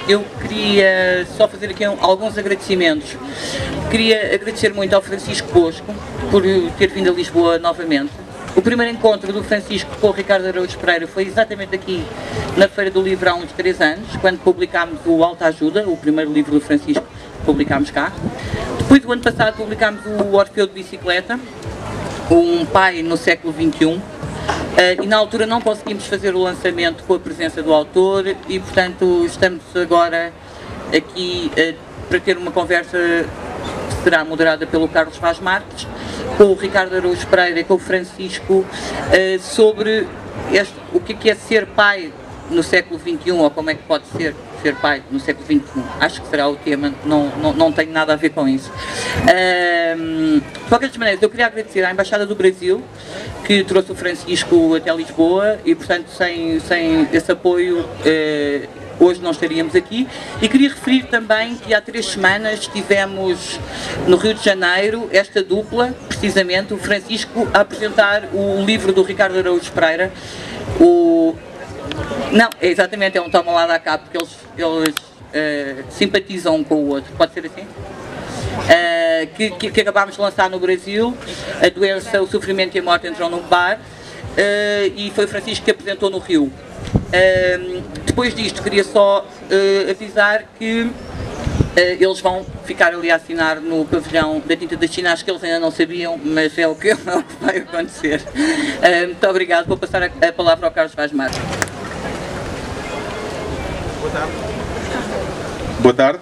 Eu queria só fazer aqui alguns agradecimentos. Queria agradecer muito ao Francisco Bosco por ter vindo a Lisboa novamente. O primeiro encontro do Francisco com o Ricardo Araújo Pereira foi exatamente aqui na Feira do Livro há uns 3 anos, quando publicámos o Alta Ajuda, o primeiro livro do Francisco que publicámos cá. Depois, do ano passado, publicámos o Orfeu de Bicicleta, um pai no século XXI. E na altura não conseguimos fazer o lançamento com a presença do autor e, portanto, estamos agora aqui para ter uma conversa que será moderada pelo Carlos Vaz Marques, com o Ricardo Araújo Pereira e com o Francisco, sobre o que é ser pai no século XXI, ou como é que pode ser pai no século XXI. Acho que será o tema, não tenho nada a ver com isso. De qualquer maneira, eu queria agradecer à Embaixada do Brasil, que trouxe o Francisco até Lisboa e, portanto, sem esse apoio, hoje não estaríamos aqui. E queria referir também que há 3 semanas tivemos no Rio de Janeiro esta dupla, precisamente, o Francisco a apresentar o livro do Ricardo Araújo Pereira, Não, exatamente, é um toma lá da cá, porque eles simpatizam um com o outro, pode ser assim? Que acabámos de lançar no Brasil. A doença, o sofrimento e a morte entram num bar, e foi o Francisco que apresentou no Rio. Depois disto, queria só avisar que eles vão ficar ali a assinar no pavilhão da Tinta da China. Acho que eles ainda não sabiam, mas é o que vai acontecer. Muito obrigado. Vou passar a palavra ao Carlos Vaz Marques. Boa tarde. Boa tarde.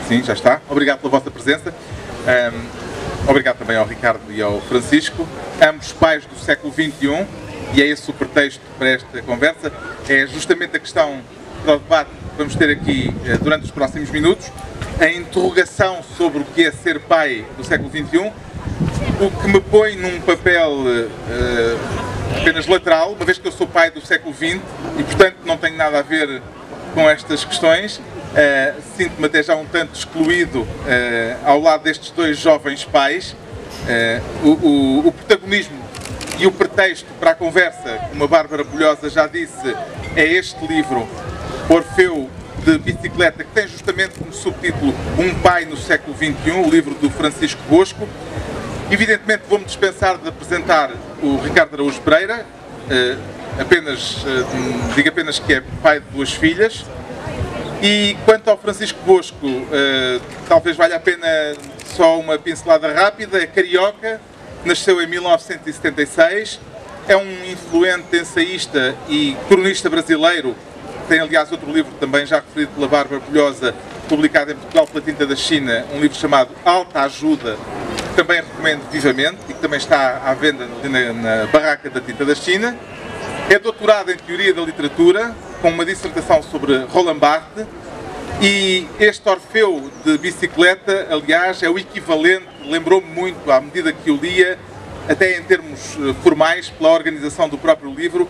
Sim, já está. Obrigado pela vossa presença. Obrigado também ao Ricardo e ao Francisco, ambos pais do século XXI, e é esse o pretexto para esta conversa. É justamente a questão para o debate que vamos ter aqui durante os próximos minutos, a interrogação sobre o que é ser pai do século XXI, o que me põe num papel apenas lateral, uma vez que eu sou pai do século XX e, portanto, não tenho nada a ver com estas questões. Sinto-me até já um tanto excluído ao lado destes 2 jovens pais. O protagonismo e o pretexto para a conversa, como a Bárbara Bolhosa já disse, é este livro, Orfeu de Bicicleta, que tem justamente como subtítulo Um Pai no Século XXI, o livro do Francisco Bosco. Evidentemente vou-me dispensar de apresentar o Ricardo Araújo Pereira, digo apenas que é pai de 2 filhas. E quanto ao Francisco Bosco, talvez valha a pena só uma pincelada rápida. É carioca, nasceu em 1976, é um influente ensaísta e cronista brasileiro. Tem, aliás, outro livro também já referido pela Bárbara Bolhosa, publicado em Portugal pela Tinta da China, um livro chamado Alta Ajuda, que também recomendo vivamente e que também está à venda na barraca da Tinta da China. É doutorado em Teoria da Literatura, com uma dissertação sobre Roland Barthes, e este Orfeu de Bicicleta, aliás, é o equivalente, lembrou-me muito, à medida que o lia, até em termos formais, pela organização do próprio livro,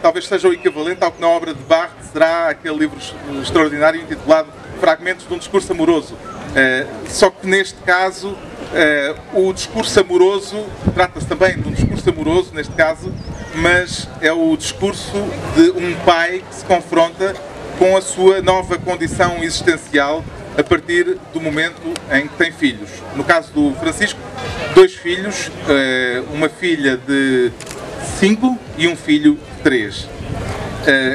talvez seja o equivalente ao que na obra de Barthes será aquele livro extraordinário intitulado Fragmentos de um Discurso Amoroso. Só que neste caso, o discurso amoroso, trata-se também de um discurso amoroso, neste caso, mas é o discurso de um pai que se confronta com a sua nova condição existencial a partir do momento em que tem filhos. No caso do Francisco, 2 filhos, uma filha de 5 e um filho de 3.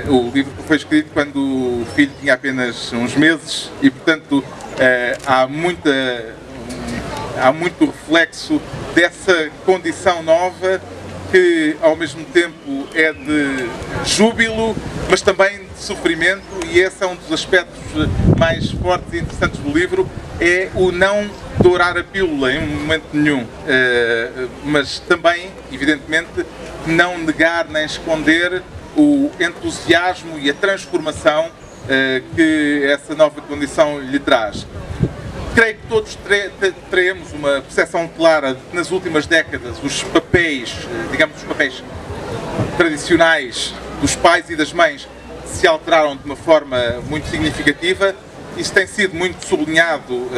O livro foi escrito quando o filho tinha apenas uns meses e, portanto, há muito reflexo dessa condição nova, que ao mesmo tempo é de júbilo, mas também de sofrimento, e esse é um dos aspectos mais fortes e interessantes do livro, é o não dourar a pílula em momento nenhum, mas também, evidentemente, não negar nem esconder o entusiasmo e a transformação que essa nova condição lhe traz. Creio que todos teremos uma percepção clara de que nas últimas décadas os papéis, digamos, os papéis tradicionais dos pais e das mães se alteraram de uma forma muito significativa. Isso tem sido muito sublinhado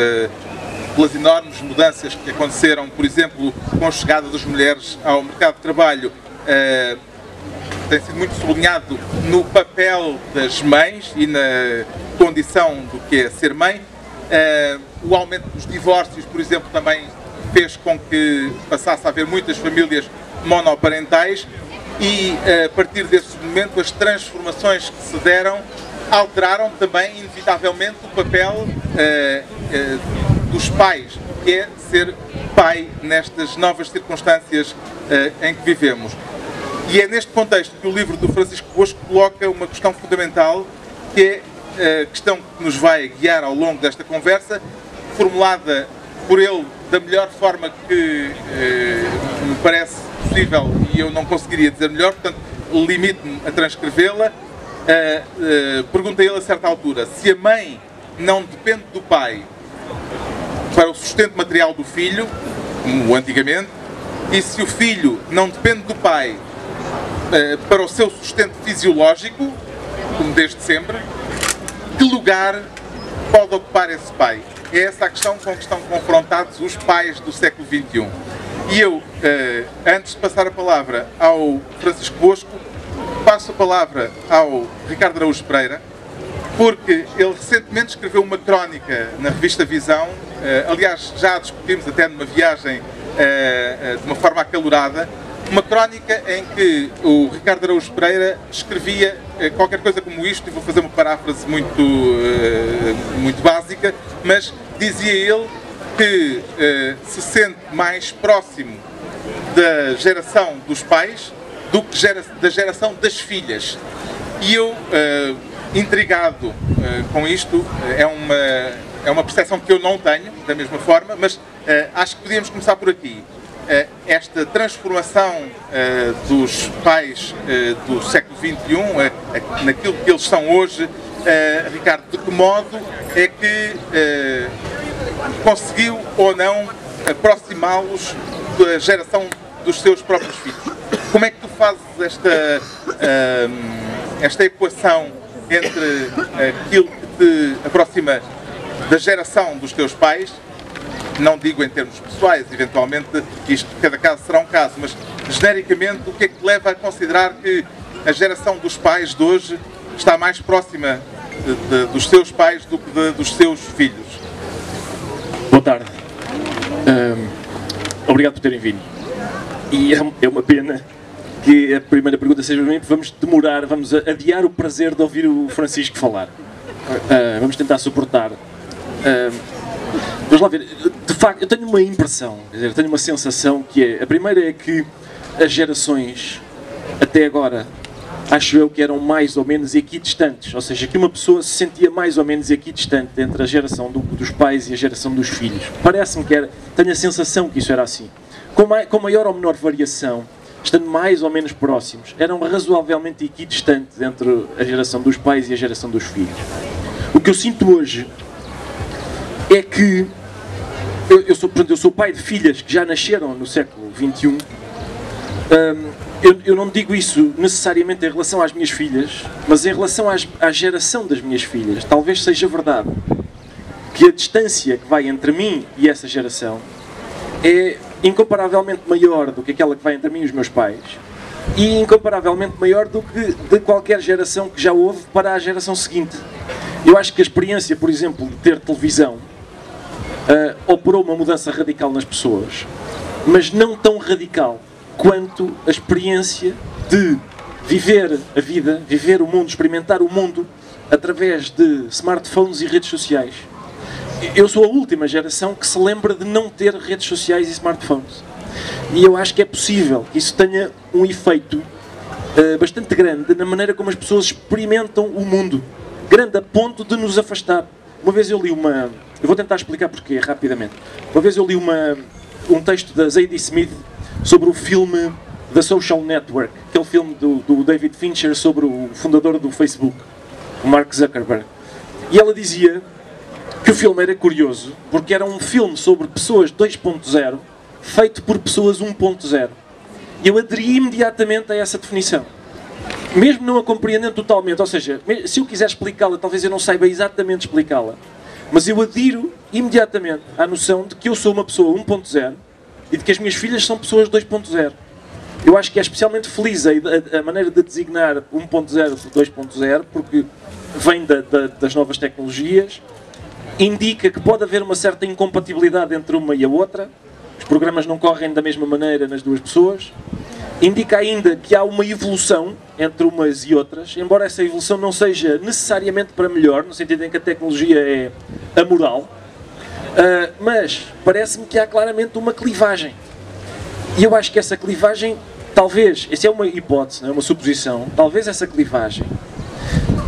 pelas enormes mudanças que aconteceram, por exemplo, com a chegada das mulheres ao mercado de trabalho. Tem sido muito sublinhado no papel das mães e na condição do que é ser mãe. O aumento dos divórcios, por exemplo, também fez com que passasse a haver muitas famílias monoparentais e, a partir desse momento, as transformações que se deram alteraram também, inevitavelmente, o papel dos pais, que é ser pai nestas novas circunstâncias em que vivemos. E é neste contexto que o livro do Francisco Bosco coloca uma questão fundamental, que é a questão que nos vai guiar ao longo desta conversa, formulada por ele da melhor forma que me parece possível, e eu não conseguiria dizer melhor, portanto limito-me a transcrevê-la. Pergunta ele a certa altura se a mãe não depende do pai para o sustento material do filho, como antigamente, e se o filho não depende do pai para o seu sustento fisiológico, como desde sempre, que lugar pode ocupar esse pai? É essa a questão com que estão confrontados os pais do século XXI. E eu, antes de passar a palavra ao Francisco Bosco, passo a palavra ao Ricardo Araújo Pereira, porque ele recentemente escreveu uma crónica na revista Visão, aliás, já a discutimos até numa viagem de uma forma acalorada, uma crónica em que o Ricardo Araújo Pereira escrevia qualquer coisa como isto, e vou fazer uma paráfrase muito básica, mas dizia ele que se sente mais próximo da geração dos pais do que da geração das filhas. E eu, intrigado com isto, é uma percepção que eu não tenho, da mesma forma, mas acho que podíamos começar por aqui. Esta transformação dos pais do século XXI, naquilo que eles são hoje, Ricardo, de que modo é que conseguiu ou não aproximá-los da geração dos seus próprios filhos? Como é que tu fazes esta equação entre aquilo que te aproxima da geração dos teus pais? Não digo em termos pessoais, eventualmente isto, cada caso será um caso, mas genericamente o que é que te leva a considerar que a geração dos pais de hoje está mais próxima dos seus pais do que dos seus filhos? Boa tarde. Obrigado por terem vindo. E é uma pena que a primeira pergunta seja para mim, porque vamos adiar o prazer de ouvir o Francisco falar. Vamos tentar suportar. Vamos lá ver. De facto, eu tenho uma impressão, quer dizer, tenho uma sensação que é... A primeira é que as gerações, até agora, acho eu que eram mais ou menos equidistantes. Ou seja, que uma pessoa se sentia mais ou menos equidistante entre a geração dos pais e a geração dos filhos. Parece-me que era... Tenho a sensação que isso era assim. Com maior ou menor variação, estando mais ou menos próximos, eram razoavelmente equidistantes entre a geração dos pais e a geração dos filhos. O que eu sinto hoje é que eu sou pai de filhas que já nasceram no século XXI. Eu não digo isso necessariamente em relação às minhas filhas, mas em relação à geração das minhas filhas. Talvez seja verdade que a distância que vai entre mim e essa geração é incomparavelmente maior do que aquela que vai entre mim e os meus pais, e incomparavelmente maior do que de qualquer geração que já houve para a geração seguinte. Eu acho que a experiência, por exemplo, de ter televisão operou uma mudança radical nas pessoas, mas não tão radical quanto a experiência de viver a vida, viver o mundo, experimentar o mundo através de smartphones e redes sociais. Eu sou a última geração que se lembra de não ter redes sociais e smartphones. E eu acho que é possível que isso tenha um efeito bastante grande na maneira como as pessoas experimentam o mundo. Grande a ponto de nos afastar. Uma vez eu li eu vou tentar explicar porquê, rapidamente. Uma vez eu li um texto da Zadie Smith sobre o filme The Social Network, aquele filme do David Fincher sobre o fundador do Facebook, o Mark Zuckerberg. E ela dizia que o filme era curioso, porque era um filme sobre pessoas 2.0, feito por pessoas 1.0. E eu aderi imediatamente a essa definição. Mesmo não a compreendendo totalmente, ou seja, se eu quiser explicá-la, talvez eu não saiba exatamente explicá-la, mas eu adiro imediatamente à noção de que eu sou uma pessoa 1.0 e de que as minhas filhas são pessoas 2.0. Eu acho que é especialmente feliz a maneira de designar 1.0 por 2.0, porque vem das novas tecnologias, indica que pode haver uma certa incompatibilidade entre uma e a outra, os programas não correm da mesma maneira nas duas pessoas, indica ainda que há uma evolução entre umas e outras, embora essa evolução não seja necessariamente para melhor, no sentido em que a tecnologia é amoral, mas parece-me que há claramente uma clivagem. E eu acho que essa clivagem, talvez, essa é uma hipótese, não é? Uma suposição, talvez essa clivagem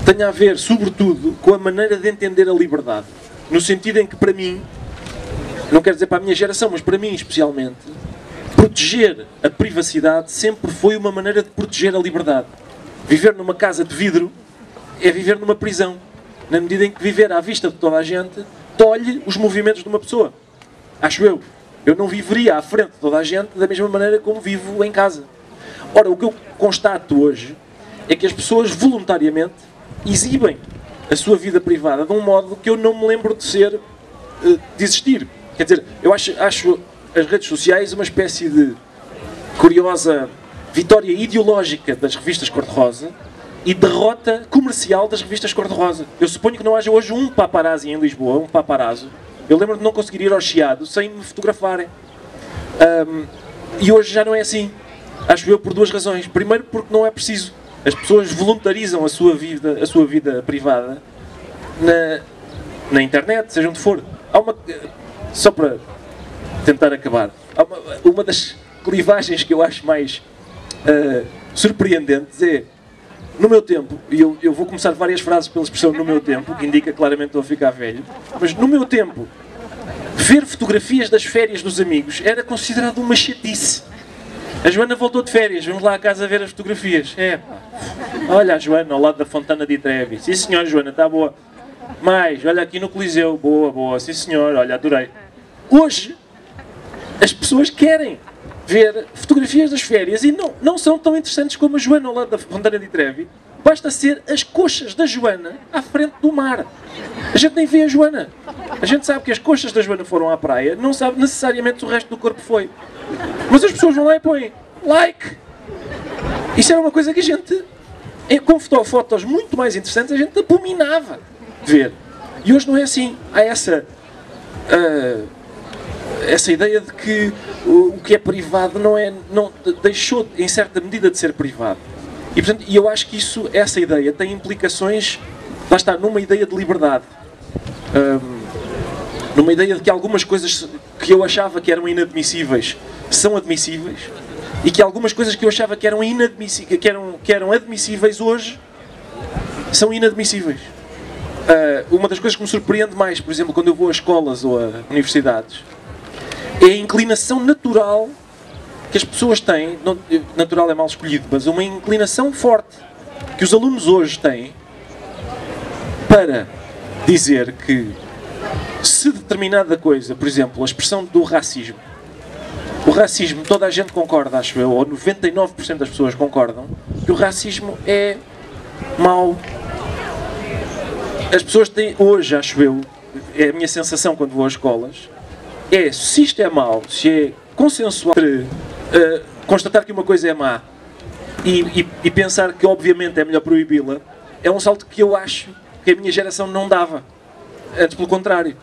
tenha a ver, sobretudo, com a maneira de entender a liberdade. No sentido em que, para mim, não quero dizer para a minha geração, mas para mim especialmente, proteger a privacidade sempre foi uma maneira de proteger a liberdade. Viver numa casa de vidro é viver numa prisão, na medida em que viver à vista de toda a gente tolhe os movimentos de uma pessoa. Acho eu. Eu não viveria à frente de toda a gente da mesma maneira como vivo em casa. Ora, o que eu constato hoje é que as pessoas voluntariamente exibem a sua vida privada de um modo que eu não me lembro de existir. Quer dizer, eu acho as redes sociais uma espécie de curiosa vitória ideológica das revistas cor-de-rosa e derrota comercial das revistas cor-de-rosa. Eu suponho que não haja hoje um paparazzi em Lisboa, um paparazzo. Eu lembro de não conseguir ir ao Chiado sem me fotografarem. E hoje já não é assim. Acho eu por duas razões. Primeiro, porque não é preciso. As pessoas voluntarizam a sua vida privada na internet, seja onde for. Só para tentar acabar, uma das clivagens que eu acho mais surpreendentes é, no meu tempo, e eu vou começar várias frases pela expressão no meu tempo, que indica claramente que estou a ficar velho, mas no meu tempo, ver fotografias das férias dos amigos era considerado uma chatice. A Joana voltou de férias, vamos lá à casa ver as fotografias. Olha a Joana ao lado da Fontana di Trevi. Sim senhor, Joana, está boa. Mais, olha aqui no Coliseu, boa, sim senhor, olha, adorei. Hoje, as pessoas querem ver fotografias das férias e não são tão interessantes como a Joana ao lado da Fontana di Trevi. Basta ser as coxas da Joana à frente do mar. A gente nem vê a Joana. A gente sabe que as coxas da Joana foram à praia, não sabe necessariamente se o resto do corpo foi. Mas as pessoas vão lá e põem like. Isso era uma coisa que a gente, com fotos muito mais interessantes, a gente abominava ver. E hoje não é assim. Há essa ideia de que o que é privado deixou em certa medida de ser privado. E portanto, eu acho que essa ideia tem implicações, lá está, numa ideia de liberdade. Numa ideia de que algumas coisas que eu achava que eram inadmissíveis são admissíveis e que algumas coisas que eu achava que eram admissíveis hoje são inadmissíveis. Uma das coisas que me surpreende mais, por exemplo, quando eu vou a escolas ou a universidades, é a inclinação natural que as pessoas têm, natural é mal escolhido, mas uma inclinação forte que os alunos hoje têm para dizer que se determinada coisa, por exemplo, a expressão do racismo, o racismo, toda a gente concorda, acho eu, ou 99% das pessoas concordam, que o racismo é mau. As pessoas têm, hoje, acho eu, é a minha sensação quando vou às escolas, se isto é mau, se é consensual, constatar que uma coisa é má e pensar que obviamente é melhor proibi-la, é um salto que eu acho que a minha geração não dava. Antes, pelo contrário.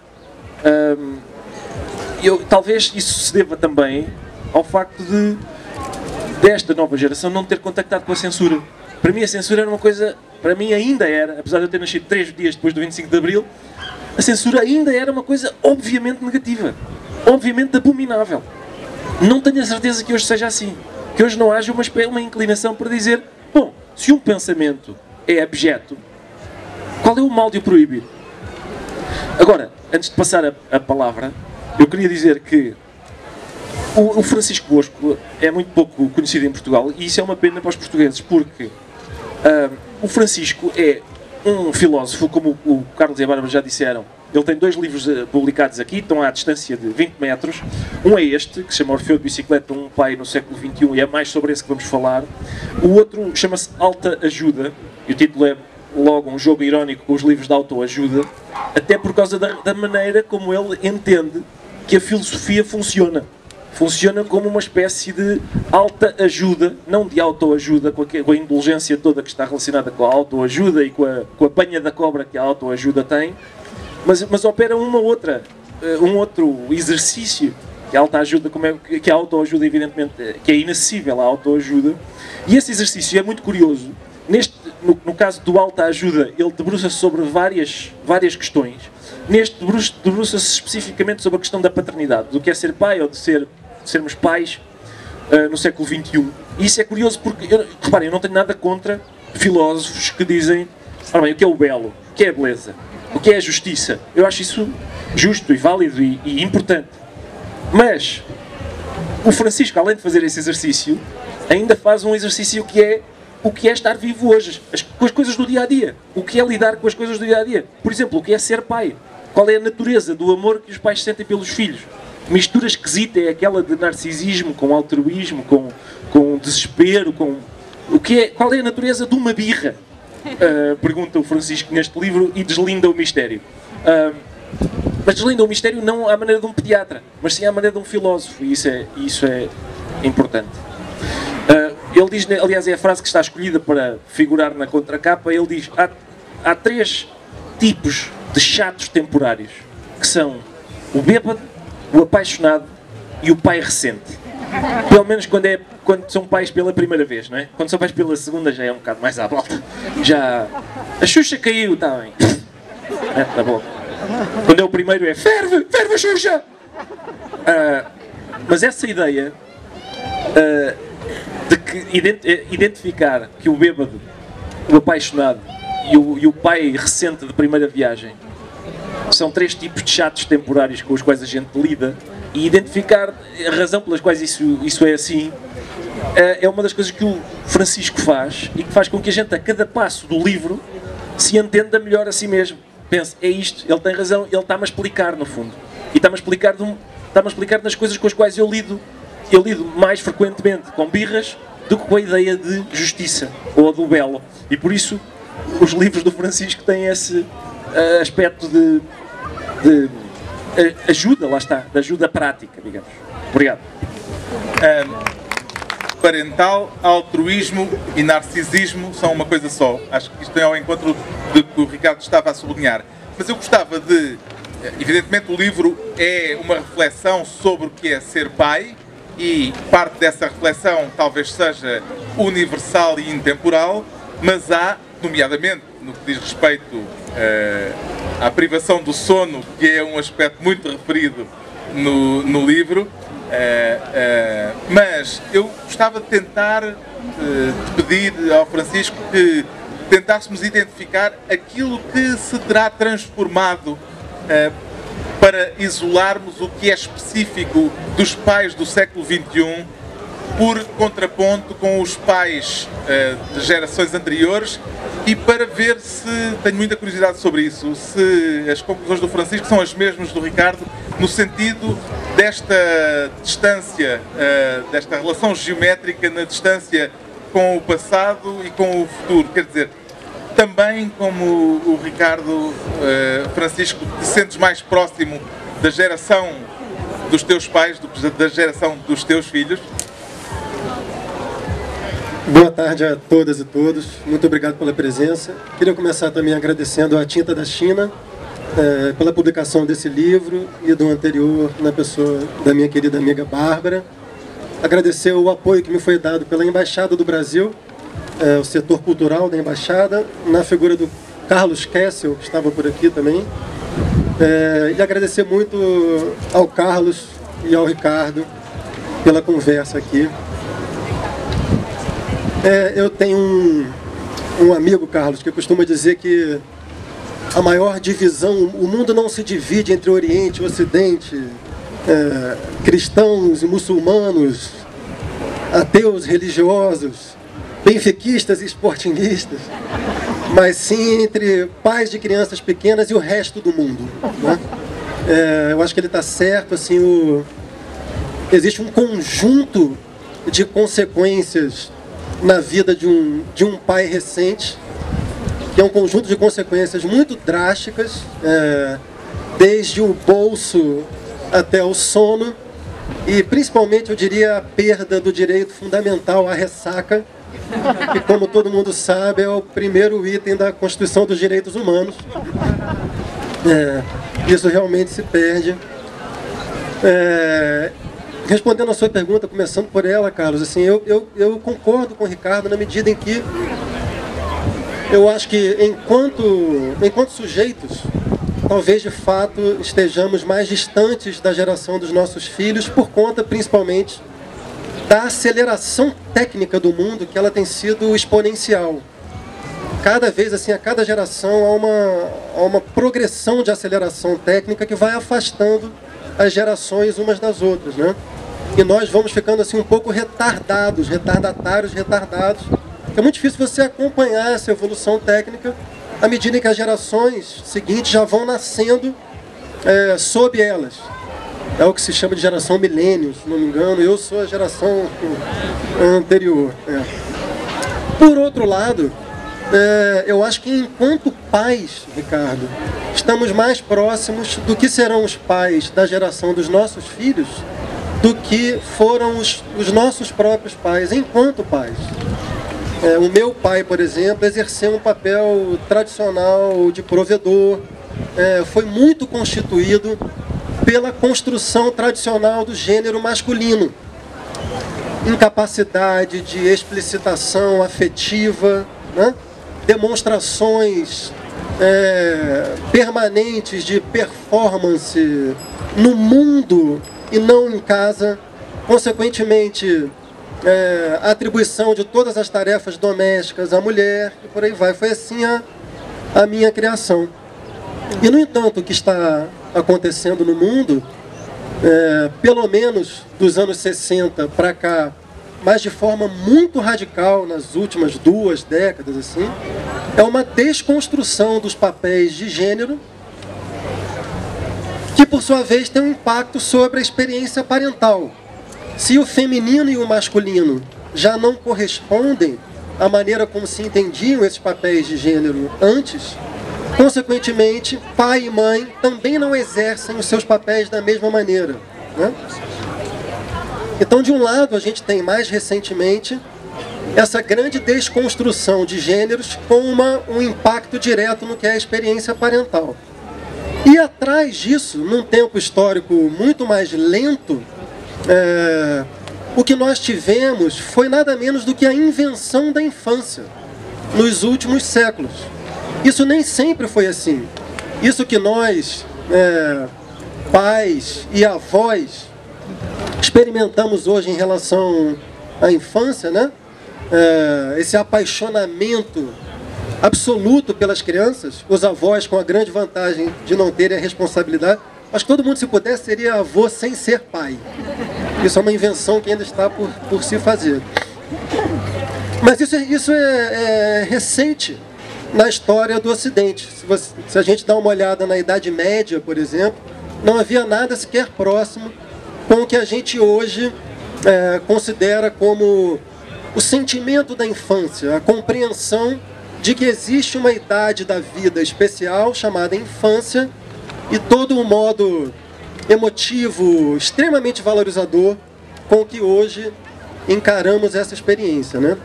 Talvez isso se deva também ao facto desta nova geração não ter contactado com a censura. Para mim a censura era uma coisa, para mim ainda era, apesar de eu ter nascido 3 dias depois do 25 de Abril, a censura ainda era uma coisa obviamente negativa, obviamente abominável. Não tenho a certeza que hoje seja assim, que hoje não haja uma inclinação para dizer, bom, se um pensamento é abjeto, qual é o mal de o proibir? Agora, antes de passar a palavra, eu queria dizer que o Francisco Bosco é muito pouco conhecido em Portugal e isso é uma pena para os portugueses, porque o Francisco é um filósofo, como o Carlos e a Bárbara já disseram. Ele tem 2 livros publicados aqui, estão à distância de 20 metros. Um é este, que se chama Orfeu de Bicicleta, um pai no século XXI, e é mais sobre esse que vamos falar. O outro chama-se Alta Ajuda, e o título é logo um jogo irónico com os livros de autoajuda, até por causa da maneira como ele entende que a filosofia funciona. funciona como uma espécie de alta ajuda, não de autoajuda, com a indulgência toda que está relacionada com a autoajuda e com a panha da cobra que a autoajuda tem, mas opera um outro exercício que a autoajuda, que a autoajuda evidentemente que é inacessível à autoajuda, e esse exercício é muito curioso. No caso do autoajuda, ele debruça-se sobre várias questões. Neste, debruça-se especificamente sobre a questão da paternidade, do que é ser pai ou de sermos pais no século XXI. E isso é curioso porque, reparem, eu não tenho nada contra filósofos que dizem, ora bem, o que é o belo, o que é a beleza, o que é a justiça. Eu acho isso justo e válido e importante. Mas o Francisco, além de fazer esse exercício, ainda faz um exercício que é o que é estar vivo hoje, com as coisas do dia-a-dia. O que é lidar com as coisas do dia-a-dia. Por exemplo, o que é ser pai. Qual é a natureza do amor que os pais sentem pelos filhos. Mistura esquisita é aquela de narcisismo com altruísmo, com desespero, qual é a natureza de uma birra? Pergunta o Francisco neste livro e deslinda o mistério. Mas deslinda o mistério não à maneira de um pediatra, mas sim à maneira de um filósofo, e isso é importante. Ele diz, aliás, é a frase que está escolhida para figurar na contracapa, ele diz, há 3 tipos de chatos temporários, que são o bêbado, o apaixonado e o pai recente. Pelo menos quando são pais pela primeira vez, não é? Quando são pais pela segunda já é um bocado mais à volta. Já a Xuxa caiu, está bem. Tá bom. Quando é o primeiro é ferve a Xuxa! Mas essa ideia de que identificar que o bêbado, o apaixonado e o pai recente de primeira viagem são 3 tipos de chatos temporários com os quais a gente lida, e identificar a razão pelas quais isso é assim, é uma das coisas que o Francisco faz e que faz com que a gente, a cada passo do livro, se entenda melhor a si mesmo. Pense, é isto, ele tem razão, ele está-me a explicar no fundo. E está-me a explicar nas coisas com as quais eu lido mais frequentemente com birras do que com a ideia de justiça ou do belo. E por isso os livros do Francisco têm esse aspecto de ajuda, lá está, de ajuda prática, digamos. Obrigado. Parental, altruísmo e narcisismo são uma coisa só. Acho que isto é ao encontro do que o Ricardo estava a sublinhar. Mas eu gostava de... Evidentemente o livro é uma reflexão sobre o que é ser pai, e parte dessa reflexão talvez seja universal e intemporal, mas há, nomeadamente no que diz respeito à privação do sono, que é um aspecto muito referido no livro, mas eu gostava de tentar de pedir ao Francisco que tentássemos identificar aquilo que se terá transformado para isolarmos o que é específico dos pais do século XXI, por contraponto com os pais de gerações anteriores, e para ver se, tenho muita curiosidade sobre isso, se as conclusões do Francisco são as mesmas do Ricardo, no sentido desta distância, desta relação geométrica na distância com o passado e com o futuro. Quer dizer, também como o Ricardo, Francisco, te sentes mais próximo da geração dos teus pais, da geração dos teus filhos? Boa tarde a todas e todos, muito obrigado pela presença. Queria começar também agradecendo a Tinta da China pela publicação desse livro e do anterior na pessoa da minha querida amiga Bárbara. Agradecer o apoio que me foi dado pela Embaixada do Brasil, o setor cultural da Embaixada, na figura do Carlos Kessel, que estava por aqui também. E agradecer muito ao Carlos e ao Ricardo pela conversa aqui. Eu tenho um amigo, Carlos, que costuma dizer que a maior divisão, o mundo não se divide entre Oriente e Ocidente, cristãos e muçulmanos, ateus religiosos, benfiquistas e sportinguistas, mas sim entre pais de crianças pequenas e o resto do mundo, né? Eu acho que ele está certo, assim, existe um conjunto de consequências na vida de um pai recente, que é um conjunto de consequências muito drásticas, desde o bolso até o sono, e principalmente, eu diria, a perda do direito fundamental à ressaca, que, como todo mundo sabe, é o primeiro item da Constituição dos Direitos Humanos. Isso realmente se perde. Respondendo a sua pergunta, começando por ela, Carlos, assim, eu concordo com o Ricardo na medida em que eu acho que enquanto sujeitos, talvez de fato estejamos mais distantes da geração dos nossos filhos por conta principalmente da aceleração técnica do mundo, que ela tem sido exponencial. Cada vez, assim, a cada geração há uma progressão de aceleração técnica que vai afastando as gerações umas das outras, né? E nós vamos ficando assim um pouco retardados. É muito difícil você acompanhar essa evolução técnica à medida em que as gerações seguintes já vão nascendo sob elas. É o que se chama de geração milênio, se não me engano. Eu sou a geração anterior. Por outro lado, eu acho que enquanto pais, Ricardo, estamos mais próximos do que serão os pais da geração dos nossos filhos do que foram os nossos próprios pais, enquanto pais. O meu pai, por exemplo, exerceu um papel tradicional de provedor, foi muito constituído pela construção tradicional do gênero masculino. Incapacidade de explicitação afetiva, né? Demonstrações permanentes de performance no mundo e não em casa, consequentemente a atribuição de todas as tarefas domésticas à mulher, e por aí vai. Foi assim a minha criação. E, no entanto, o que está acontecendo no mundo, pelo menos dos anos 60 para cá, mas de forma muito radical nas últimas 2 décadas, assim, é uma desconstrução dos papéis de gênero, que por sua vez tem um impacto sobre a experiência parental. Se o feminino e o masculino já não correspondem à maneira como se entendiam esses papéis de gênero antes, consequentemente, pai e mãe também não exercem os seus papéis da mesma maneira, né? Então, de um lado, a gente tem mais recentemente essa grande desconstrução de gêneros com um impacto direto no que é a experiência parental. E atrás disso, num tempo histórico muito mais lento, o que nós tivemos foi nada menos do que a invenção da infância nos últimos séculos. Isso nem sempre foi assim. Isso que nós, pais e avós, experimentamos hoje em relação à infância, né? Esse apaixonamento absoluto pelas crianças, os avós com a grande vantagem de não terem a responsabilidade. Acho que todo mundo, se pudesse, seria avô sem ser pai. Isso é uma invenção que ainda está por se fazer. Mas isso é recente na história do Ocidente. Se a gente dá uma olhada na Idade Média, por exemplo, não havia nada sequer próximo com o que a gente hoje considera como o sentimento da infância, a compreensão de que existe uma idade da vida especial chamada infância e todo um modo emotivo extremamente valorizador com que hoje encaramos essa experiência, né?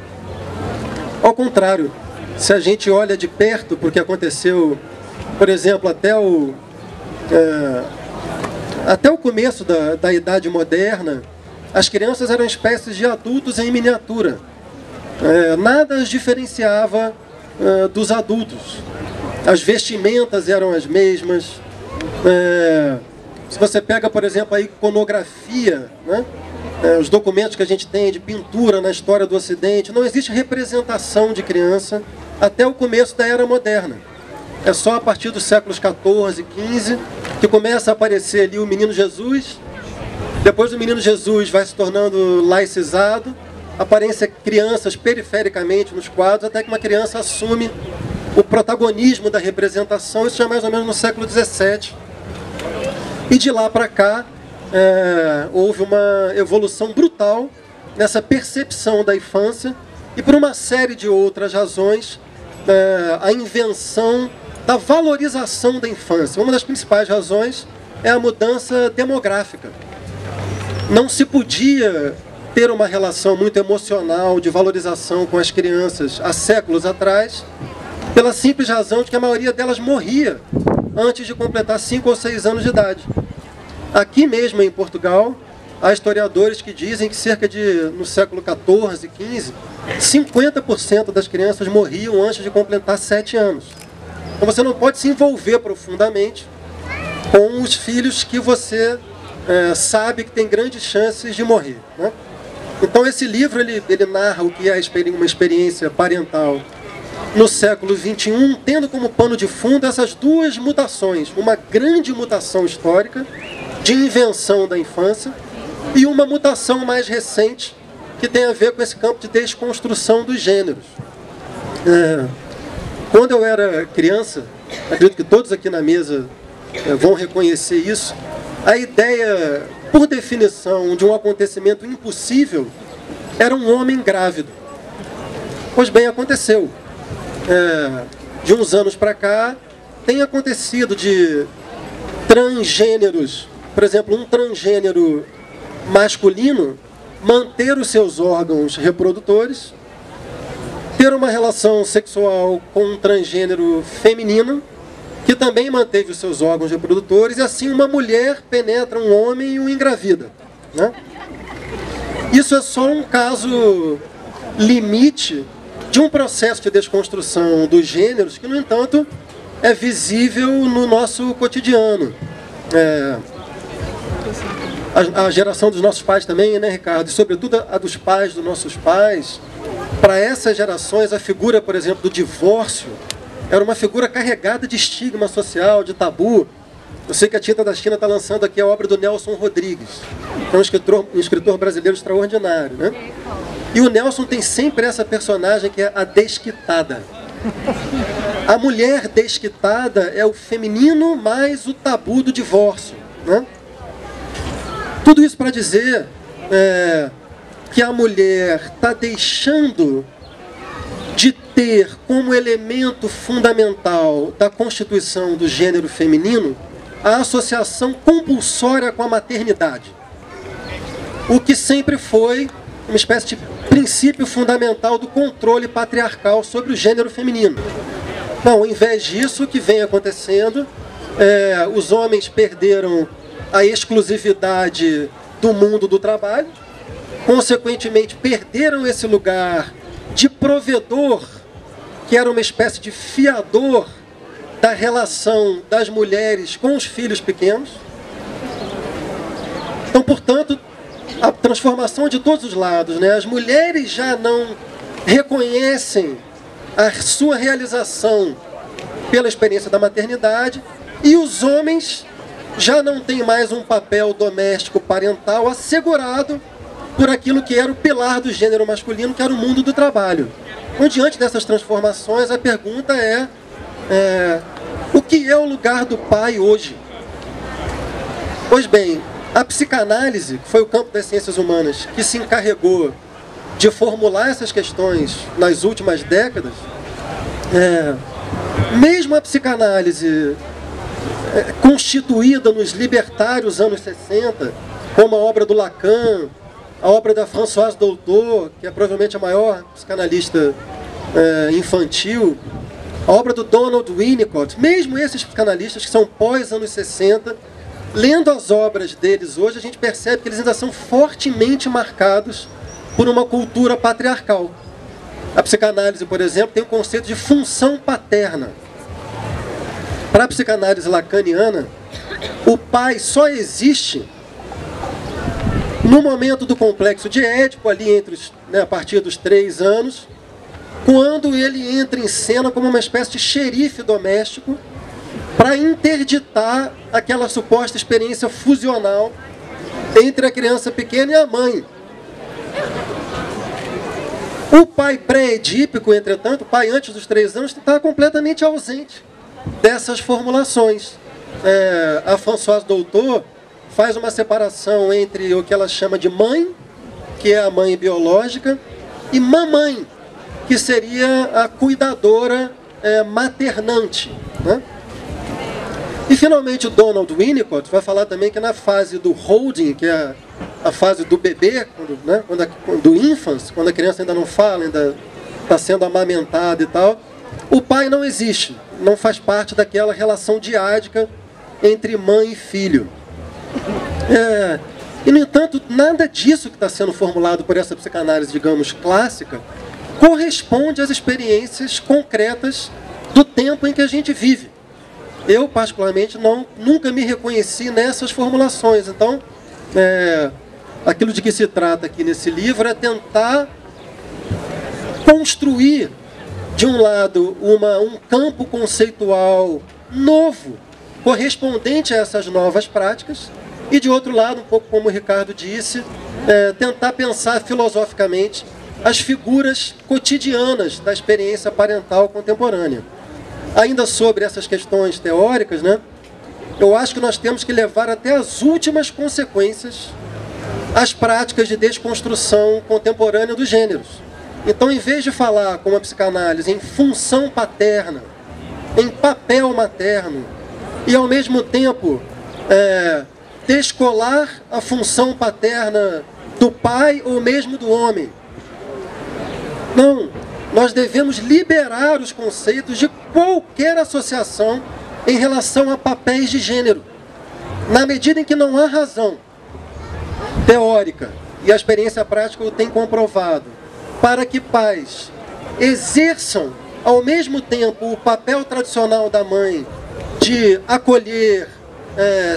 Ao contrário, se a gente olha de perto porque aconteceu, por exemplo, até o começo da Idade Moderna, as crianças eram espécies de adultos em miniatura. Nada as diferenciava dos adultos. As vestimentas eram as mesmas. Se você pega, por exemplo, a iconografia, né? Os documentos que a gente tem de pintura na história do Ocidente, não existe representação de criança até o começo da Era Moderna. É só a partir dos séculos XIV e XV que começa a aparecer ali o menino Jesus. Depois o menino Jesus vai se tornando laicizado, aparecem crianças perifericamente nos quadros, até que uma criança assume o protagonismo da representação. Isso já é mais ou menos no século XVII. E de lá para cá, houve uma evolução brutal nessa percepção da infância e, por uma série de outras razões, a invenção da valorização da infância. Uma das principais razões é a mudança demográfica. não se podia ter uma relação muito emocional, de valorização com as crianças há séculos atrás, pela simples razão de que a maioria delas morria antes de completar 5 ou 6 anos de idade. Aqui mesmo em Portugal, há historiadores que dizem que no século XIV, XV, 50% das crianças morriam antes de completar 7 anos. Então você não pode se envolver profundamente com os filhos que você sabe que tem grandes chances de morrer, né? Então esse livro ele narra o que é uma experiência parental no século XXI, tendo como pano de fundo essas duas mutações, uma grande mutação histórica de invenção da infância e uma mutação mais recente que tem a ver com esse campo de desconstrução dos gêneros. Quando eu era criança, acredito que todos aqui na mesa vão reconhecer isso, a ideia, por definição, de um acontecimento impossível era um homem grávido. Pois bem, aconteceu. De uns anos para cá, tem acontecido de transgêneros, por exemplo, um transgênero masculino manter os seus órgãos reprodutores, ter uma relação sexual com um transgênero feminino, que também manteve os seus órgãos reprodutores, e assim uma mulher penetra um homem e o engravida, né? Isso é só um caso limite de um processo de desconstrução dos gêneros que, no entanto, é visível no nosso cotidiano. A geração dos nossos pais também, né, Ricardo? E sobretudo a dos pais dos nossos pais. Para essas gerações, a figura, por exemplo, do divórcio era uma figura carregada de estigma social, de tabu. Eu sei que a Tinta da China está lançando aqui a obra do Nelson Rodrigues, que é um escritor brasileiro extraordinário, né? E o Nelson tem sempre essa personagem que é a desquitada. A mulher desquitada é o feminino mais o tabu do divórcio, né? Tudo isso para dizer que a mulher está deixando de ter como elemento fundamental da constituição do gênero feminino a associação compulsória com a maternidade. O que sempre foi uma espécie de princípio fundamental do controle patriarcal sobre o gênero feminino. Bom, ao invés disso, o que vem acontecendo, os homens perderam a exclusividade do mundo do trabalho, consequentemente perderam esse lugar de provedor, que era uma espécie de fiador da relação das mulheres com os filhos pequenos. Então, portanto, a transformação de todos os lados, né? As mulheres já não reconhecem a sua realização pela experiência da maternidade e os homens já não têm mais um papel doméstico parental assegurado por aquilo que era o pilar do gênero masculino, que era o mundo do trabalho. Então, diante dessas transformações, a pergunta o que é o lugar do pai hoje? Pois bem, a psicanálise, que foi o campo das ciências humanas que se encarregou de formular essas questões nas últimas décadas, mesmo a psicanálise constituída nos libertários anos 60, como a obra do Lacan, a obra da Françoise Dolto, que é provavelmente a maior psicanalista infantil, a obra do Donald Winnicott, mesmo esses psicanalistas que são pós-anos 60, lendo as obras deles hoje, a gente percebe que eles ainda são fortemente marcados por uma cultura patriarcal. A psicanálise, por exemplo, tem o conceito de função paterna. Para a psicanálise lacaniana, o pai só existe no momento do complexo de Édipo, ali a partir dos 3 anos, quando ele entra em cena como uma espécie de xerife doméstico para interditar aquela suposta experiência fusional entre a criança pequena e a mãe. O pai pré-edípico, entretanto, o pai antes dos 3 anos, está completamente ausente dessas formulações. A Françoise Dolto faz uma separação entre o que ela chama de mãe, que é a mãe biológica, e mamãe, que seria a cuidadora maternante, né? E finalmente o Donald Winnicott vai falar também que na fase do holding, que é a fase do bebê, do infância, quando a criança ainda não fala, ainda está sendo amamentada e tal, o pai não existe, não faz parte daquela relação diádica entre mãe e filho. E, no entanto, nada disso que está sendo formulado por essa psicanálise, digamos, clássica, corresponde às experiências concretas do tempo em que a gente vive. Eu, particularmente, nunca me reconheci nessas formulações. Então, aquilo de que se trata aqui nesse livro é tentar construir, de um lado, um campo conceitual novo, correspondente a essas novas práticas, e de outro lado, um pouco como o Ricardo disse, tentar pensar filosoficamente as figuras cotidianas da experiência parental contemporânea. Ainda sobre essas questões teóricas, eu acho que nós temos que levar até as últimas consequências as práticas de desconstrução contemporânea dos gêneros. Então, em vez de falar com a psicanálise em função paterna, em papel materno, e ao mesmo tempo descolar a função paterna do pai ou mesmo do homem. Não, nós devemos liberar os conceitos de qualquer associação em relação a papéis de gênero, na medida em que não há razão teórica, e a experiência prática o tem comprovado, para que pais exerçam ao mesmo tempo o papel tradicional da mãe de acolher,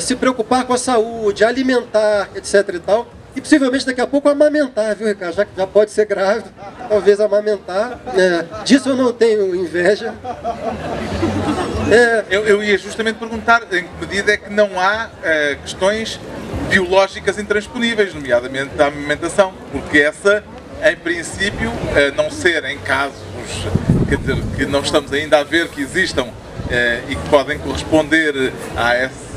se preocupar com a saúde, alimentar, etc. e tal, e possivelmente daqui a pouco amamentar, viu, Ricardo? Já pode ser grávido, talvez amamentar. Disso eu não tenho inveja. Eu ia justamente perguntar em que medida é que não há questões biológicas intransponíveis, nomeadamente a amamentação, porque essa, em princípio, não ser em casos que não estamos ainda a ver que existam e que podem corresponder a esse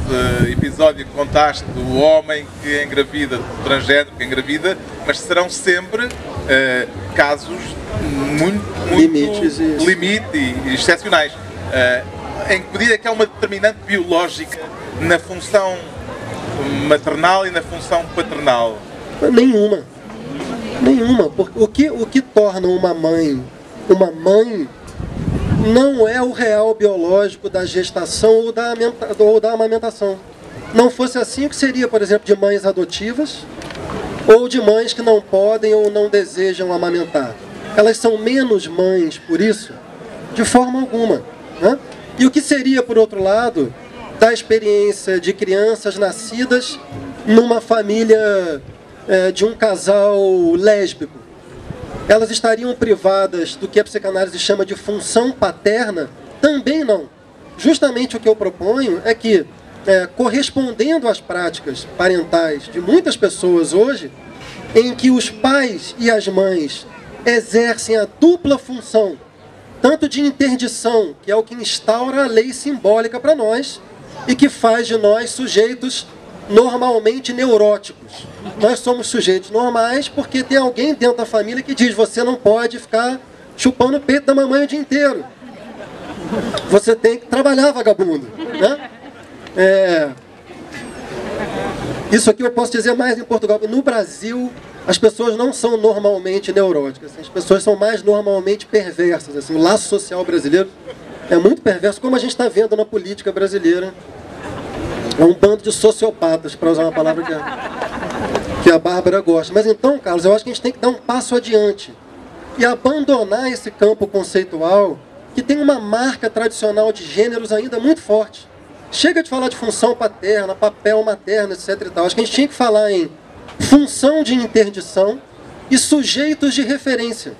episódio que contaste do homem que engravida, do transgénero que engravida, mas serão sempre casos muito limite e excepcionais. Em que medida é que há uma determinante biológica na função maternal e na função paternal? Nenhuma. Porque o que torna uma mãe não é o real biológico da gestação ou da amamentação. Não fosse assim, o que seria, por exemplo, de mães adotivas ou de mães que não podem ou não desejam amamentar? Elas são menos mães por isso? De forma alguma. E o que seria, por outro lado, da experiência de crianças nascidas numa família de um casal lésbico? Elas estariam privadas do que a psicanálise chama de função paterna? Também não. Justamente o que eu proponho é que, correspondendo às práticas parentais de muitas pessoas hoje, em que os pais e as mães exercem a dupla função, tanto de interdição, que é o que instaura a lei simbólica para nós, e que faz de nós sujeitos normalmente neuróticos. Nós somos sujeitos normais porque tem alguém dentro da família que diz: você não pode ficar chupando o peito da mamãe o dia inteiro. Você tem que trabalhar, vagabundo. Isso aqui eu posso dizer mais em Portugal. No Brasil, as pessoas não são normalmente neuróticas. As pessoas são mais normalmente perversas. Assim, o laço social brasileiro é muito perverso, como a gente está vendo na política brasileira. É um bando de sociopatas, para usar uma palavra que a Bárbara gosta. Mas então, Carlos, eu acho que a gente tem que dar um passo adiante e abandonar esse campo conceitual que tem uma marca tradicional de gêneros ainda muito forte. Chega de falar de função paterna, papel materno, etc. e tal. Acho que a gente tinha que falar em função de interdição e sujeitos de referência.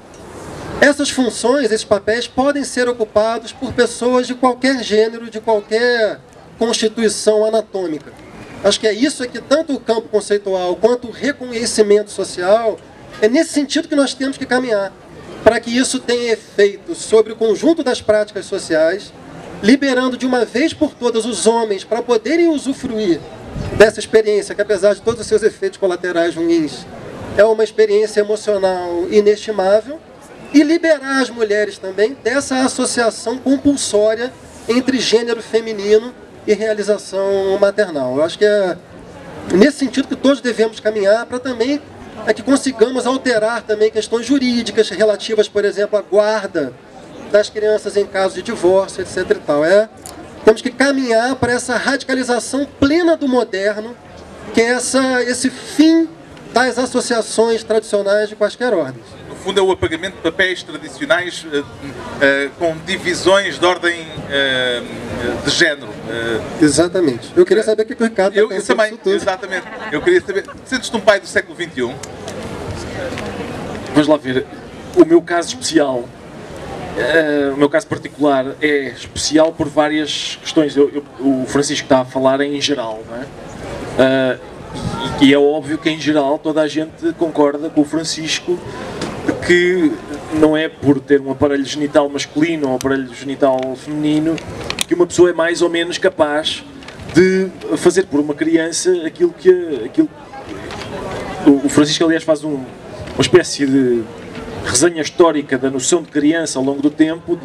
Essas funções, esses papéis, podem ser ocupados por pessoas de qualquer gênero, de qualquer constituição anatômica. Acho que é isso que tanto o campo conceitual quanto o reconhecimento social, é nesse sentido que nós temos que caminhar, para que isso tenha efeito sobre o conjunto das práticas sociais, liberando de uma vez por todas os homens para poderem usufruir dessa experiência, que apesar de todos os seus efeitos colaterais ruins, é uma experiência emocional inestimável, e liberar as mulheres também dessa associação compulsória entre gênero feminino e realização maternal. Eu acho que nesse sentido que todos devemos caminhar para também que consigamos alterar também questões jurídicas relativas, por exemplo, à guarda das crianças em caso de divórcio, etc. e tal. Temos que caminhar para essa radicalização plena do moderno, que é esse fim das associações tradicionais de quaisquer ordens. No fundo é o apagamento de papéis tradicionais com divisões de ordem de género. Exatamente. Eu queria saber o que o Ricardo Eu também, exatamente. Eu queria saber, sentes-te um pai do século XXI? Vamos lá ver. O meu caso especial, o meu caso particular é especial por várias questões. O Francisco está a falar em geral, não é? E é óbvio que em geral toda a gente concorda com o Francisco que não é por ter um aparelho genital masculino ou um aparelho genital feminino que uma pessoa é mais ou menos capaz de fazer por uma criança aquilo que o Francisco, aliás, faz uma espécie de resenha histórica da noção de criança ao longo do tempo,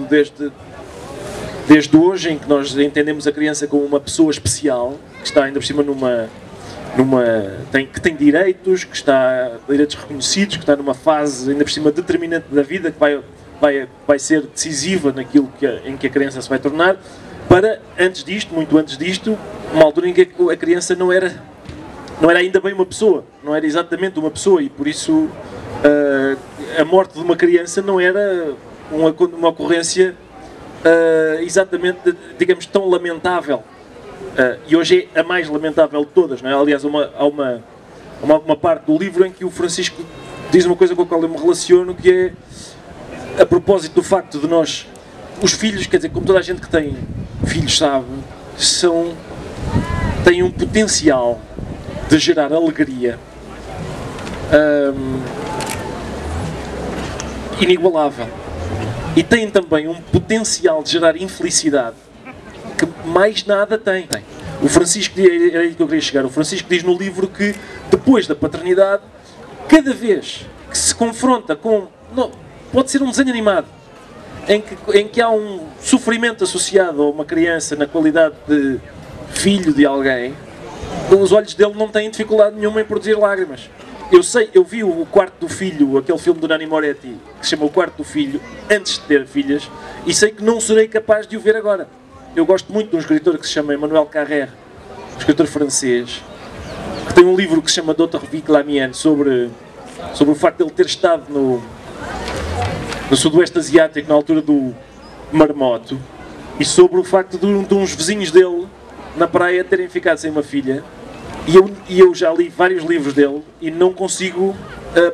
desde hoje, em que nós entendemos a criança como uma pessoa especial, que está ainda por cima que tem direitos, que está direitos reconhecidos, que está numa fase ainda por cima determinante da vida, que vai ser decisiva naquilo em que a criança se vai tornar, para muito antes disto, uma altura em que a criança não era ainda bem uma pessoa, não era exatamente uma pessoa, e por isso a morte de uma criança não era uma ocorrência exatamente, digamos, tão lamentável. E hoje é a mais lamentável de todas, não é? Aliás, há uma parte do livro em que o Francisco diz uma coisa com a qual eu me relaciono, que é a propósito do facto de nós, os filhos, quer dizer, como toda a gente que tem filhos sabe, têm um potencial de gerar alegria inigualável, e têm também um potencial de gerar infelicidade que mais nada tem. O Francisco, era aí que eu queria chegar, o Francisco diz no livro que depois da paternidade, cada vez que se confronta com, pode ser um desenho animado, em que há um sofrimento associado a uma criança na qualidade de filho de alguém, os olhos dele não têm dificuldade nenhuma em produzir lágrimas. Eu vi o Quarto do Filho, aquele filme do Nanni Moretti, que se chama O Quarto do Filho, antes de ter filhas, e sei que não serei capaz de o ver agora. Eu gosto muito de um escritor que se chama Emmanuel Carrère, um escritor francês, que tem um livro que se chama D'autres Vies que la mienne, sobre o facto de ele ter estado no Sudoeste Asiático na altura do Marmoto, e sobre o facto de uns vizinhos dele na praia terem ficado sem uma filha. E eu já li vários livros dele e não consigo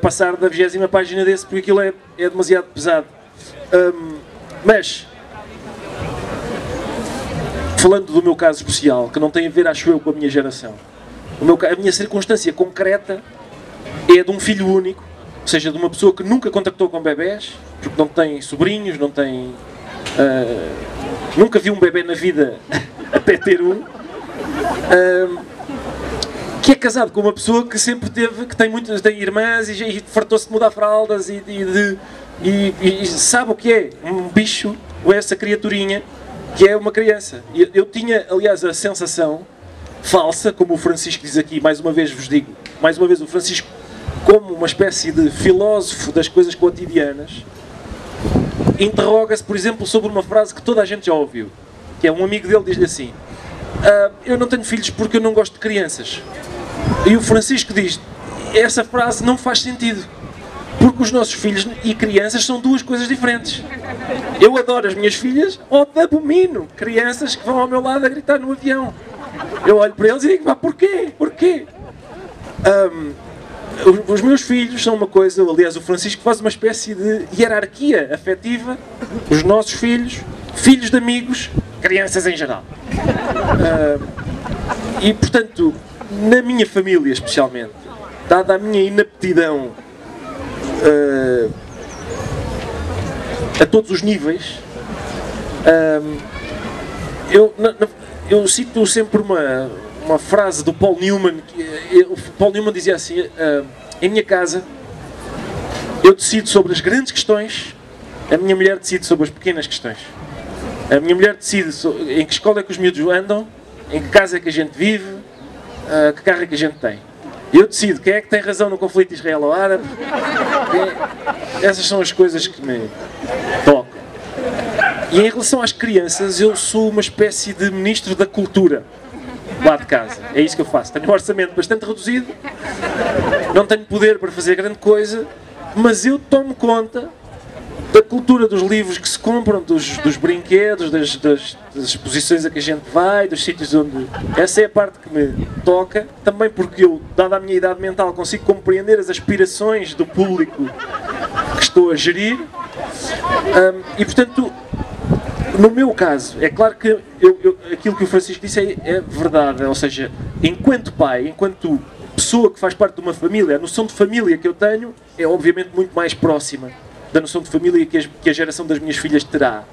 passar da 20ª página desse, porque aquilo é demasiado pesado. Mas, falando do meu caso especial, que não tem a ver, acho eu, com a minha geração, a minha circunstância concreta é de um filho único, ou seja, de uma pessoa que nunca contactou com bebés, porque não tem sobrinhos, nunca viu um bebê na vida até ter um, que é casado com uma pessoa que sempre tem irmãs e fartou-se de mudar fraldas e sabe o que é um bicho, ou essa criaturinha que é uma criança. Eu tinha, aliás, a sensação falsa, como o Francisco diz aqui, mais uma vez vos digo, mais uma vez o Francisco, como uma espécie de filósofo das coisas cotidianas, interroga-se, por exemplo, sobre uma frase que toda a gente já ouviu, que é um amigo dele diz-lhe assim: eu não tenho filhos porque eu não gosto de crianças. E o Francisco diz: essa frase não faz sentido, porque os nossos filhos e crianças são duas coisas diferentes. Eu adoro as minhas filhas, ou abomino crianças que vão ao meu lado a gritar no avião. Eu olho para eles e digo: porquê? Porquê? Os meus filhos são uma coisa, aliás, o Francisco faz uma espécie de hierarquia afetiva. Os nossos filhos, filhos de amigos, crianças em geral. E, portanto, na minha família especialmente, dada a minha inaptidão a todos os níveis, eu cito sempre uma frase do Paul Newman. O Paul Newman dizia assim: em minha casa eu decido sobre as grandes questões, a minha mulher decide sobre as pequenas questões. A minha mulher decide em que escola é que os miúdos andam, em que casa é que a gente vive, que carro é que a gente tem. Eu decido quem é que tem razão no conflito israelo-árabe. Essas são as coisas que me tocam. E em relação às crianças, eu sou uma espécie de ministro da cultura lá de casa. É isso que eu faço. Tenho um orçamento bastante reduzido, não tenho poder para fazer grande coisa, mas eu tomo conta da cultura, dos livros que se compram, dos brinquedos, das exposições a que a gente vai, dos sítios onde... Essa é a parte que me toca, também porque eu, dada a minha idade mental, consigo compreender as aspirações do público que estou a gerir. E, portanto, no meu caso, é claro que aquilo que o Francisco disse é verdade, ou seja, enquanto pai, enquanto pessoa que faz parte de uma família, a noção de família que eu tenho é obviamente muito mais próxima da noção de família que a geração das minhas filhas terá,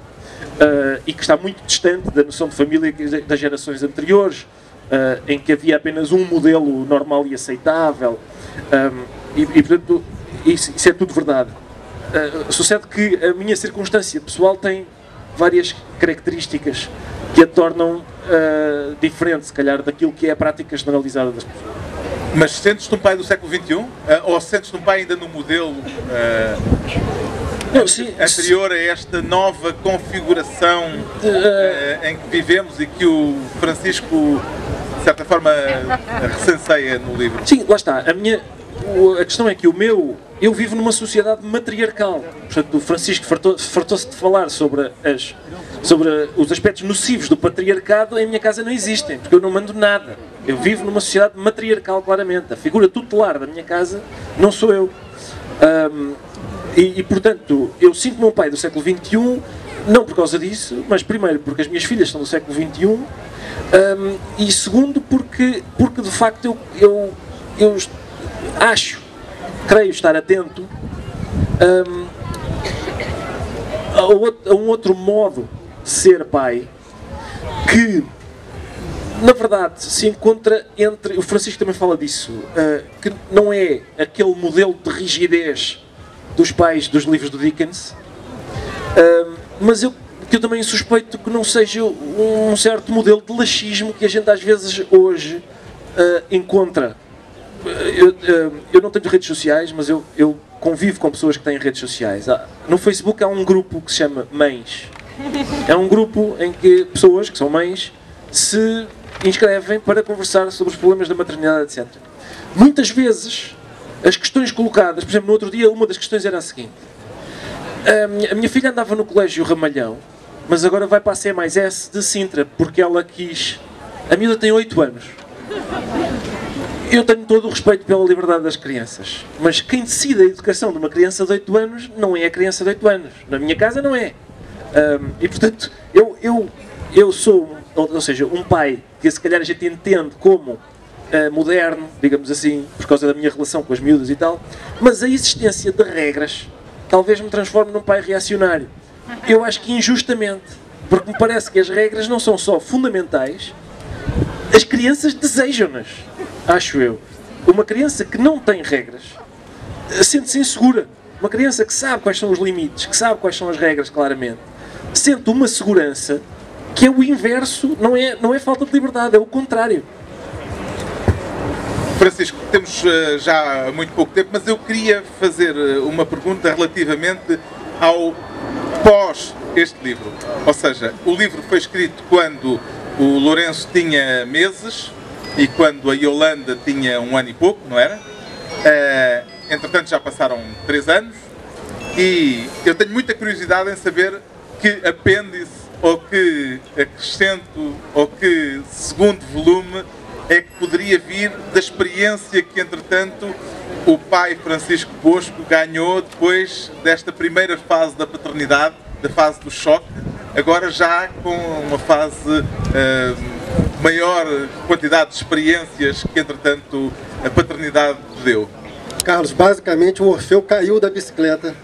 e que está muito distante da noção de família das gerações anteriores, em que havia apenas um modelo normal e aceitável, e portanto isso é tudo verdade. Sucede que a minha circunstância pessoal tem várias características que a tornam diferente, se calhar, daquilo que é a prática generalizada das pessoas. Mas sentes-te um pai do século XXI? Ou sentes-te um pai ainda no modelo anterior a esta nova configuração em que vivemos e que o Francisco, de certa forma, recenseia no livro? Sim, lá está. A questão é que eu vivo numa sociedade matriarcal. Portanto, o Francisco fartou-se de falar sobre os aspectos nocivos do patriarcado. Em minha casa não existem, porque eu não mando nada. Eu vivo numa sociedade matriarcal, claramente. A figura tutelar da minha casa não sou eu. E portanto, eu sinto-me um pai do século XXI, não por causa disso, mas primeiro porque as minhas filhas são do século XXI, e segundo porque de facto eu creio estar atento a um outro modo de ser pai que, na verdade, se encontra entre... O Francisco também fala disso, que não é aquele modelo de rigidez dos pais dos livros do Dickens, mas eu também suspeito que não seja um certo modelo de laxismo que a gente às vezes hoje encontra. Eu não tenho redes sociais, mas eu convivo com pessoas que têm redes sociais. No Facebook há um grupo que se chama Mães. É um grupo em que pessoas que são mães se inscrevem para conversar sobre os problemas da maternidade, etc. Muitas vezes, as questões colocadas, por exemplo, no outro dia, uma das questões era a seguinte: a minha filha andava no colégio Ramalhão, mas agora vai para a C+S de Sintra, porque ela quis... A miúda tem 8 anos. Eu tenho todo o respeito pela liberdade das crianças, mas quem decide a educação de uma criança de 8 anos não é a criança de 8 anos. Na minha casa não é. E portanto, eu sou, ou seja, um pai que se calhar a gente entende como moderno, digamos assim, por causa da minha relação com as miúdas e tal, mas a existência de regras talvez me transforme num pai reacionário. Eu acho que injustamente, porque me parece que as regras não são só fundamentais, as crianças desejam-nas, acho eu. Uma criança que não tem regras sente-se insegura. Uma criança que sabe quais são os limites, que sabe quais são as regras claramente, sente uma segurança que é o inverso, não é falta de liberdade, é o contrário. Francisco, temos já muito pouco tempo, mas eu queria fazer uma pergunta relativamente ao pós este livro. Ou seja, o livro foi escrito quando o Lourenço tinha meses e quando a Yolanda tinha 1 ano e pouco, não era? Entretanto já passaram 3 anos e eu tenho muita curiosidade em saber que apêndice ou que acrescento ou que segundo volume é que poderia vir da experiência que entretanto o pai Francisco Bosco ganhou depois desta primeira fase da paternidade, da fase do choque, agora já com uma fase maior quantidade de experiências que entretanto a paternidade deu. Carlos, basicamente o Orfeu caiu da bicicleta.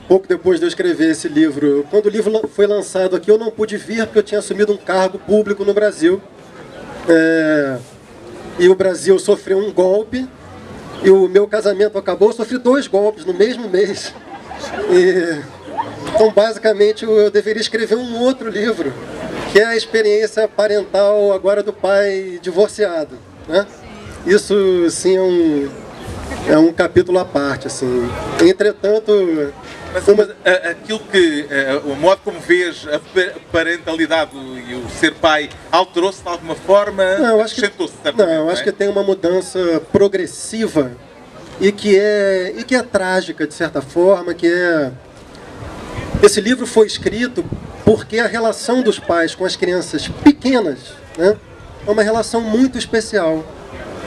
Pouco depois de eu escrever esse livro, quando o livro foi lançado aqui, eu não pude vir porque eu tinha assumido um cargo público no Brasil. E o Brasil sofreu um golpe e o meu casamento acabou, eu sofri 2 golpes no mesmo mês. Então basicamente eu deveria escrever um outro livro que é a experiência parental agora do pai divorciado, né? Isso, sim, é um capítulo à parte, assim. Entretanto... Mas aquilo que, o modo como vês a parentalidade e o ser pai alterou-se de alguma forma? Não, eu acho que tem uma mudança progressiva e que é trágica, de certa forma, Esse livro foi escrito porque a relação dos pais com as crianças pequenas, né, é uma relação muito especial.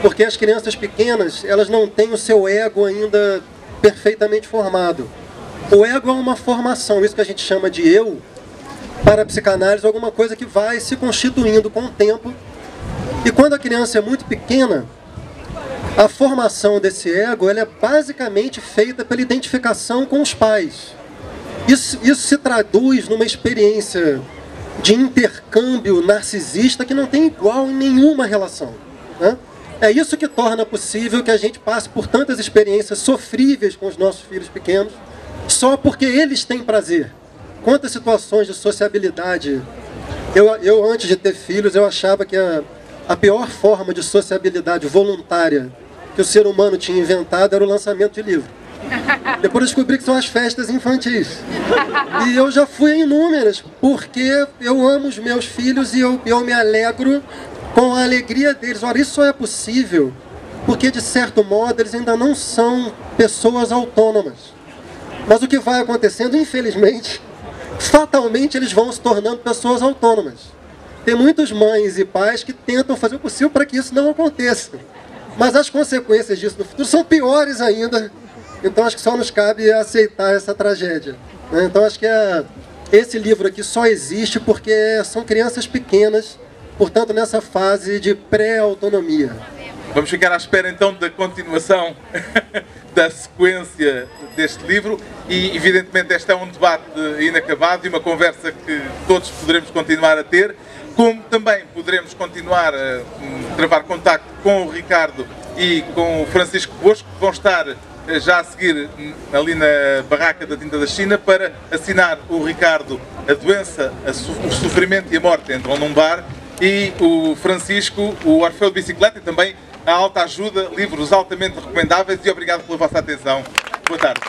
Porque as crianças pequenas, elas não têm o seu ego ainda perfeitamente formado. O ego é uma formação, isso que a gente chama de eu, para a psicanálise, alguma coisa que vai se constituindo com o tempo. E quando a criança é muito pequena, a formação desse ego ela é basicamente feita pela identificação com os pais. Isso se traduz numa experiência de intercâmbio narcisista que não tem igual em nenhuma relação, né? É isso que torna possível que a gente passe por tantas experiências sofríveis com os nossos filhos pequenos, só porque eles têm prazer. Quantas situações de sociabilidade... Eu antes de ter filhos, eu achava que a pior forma de sociabilidade voluntária que o ser humano tinha inventado era o lançamento de livro. Depois eu descobri que são as festas infantis. E eu já fui em inúmeras, porque eu amo os meus filhos e eu me alegro com a alegria deles. Ora, isso só é possível porque, de certo modo, eles ainda não são pessoas autônomas. Mas o que vai acontecendo, infelizmente, fatalmente eles vão se tornando pessoas autônomas. Tem muitas mães e pais que tentam fazer o possível para que isso não aconteça. Mas as consequências disso no futuro são piores ainda. Então acho que só nos cabe aceitar essa tragédia, né? Então acho que esse livro aqui só existe porque são crianças pequenas, portanto nessa fase de pré-autonomia. Vamos ficar à espera então da continuação da sequência deste livro e evidentemente este é um debate inacabado e uma conversa que todos poderemos continuar a ter, como também poderemos continuar a travar contacto com o Ricardo e com o Francisco Bosco, que vão estar já a seguir ali na barraca da Tinta da China para assinar o Ricardo A Doença, o Sofrimento e a Morte Entram num Bar e o Francisco o Orfeu de Bicicleta e também a Alta Ajuda, livros altamente recomendáveis e obrigado pela vossa atenção. Boa tarde.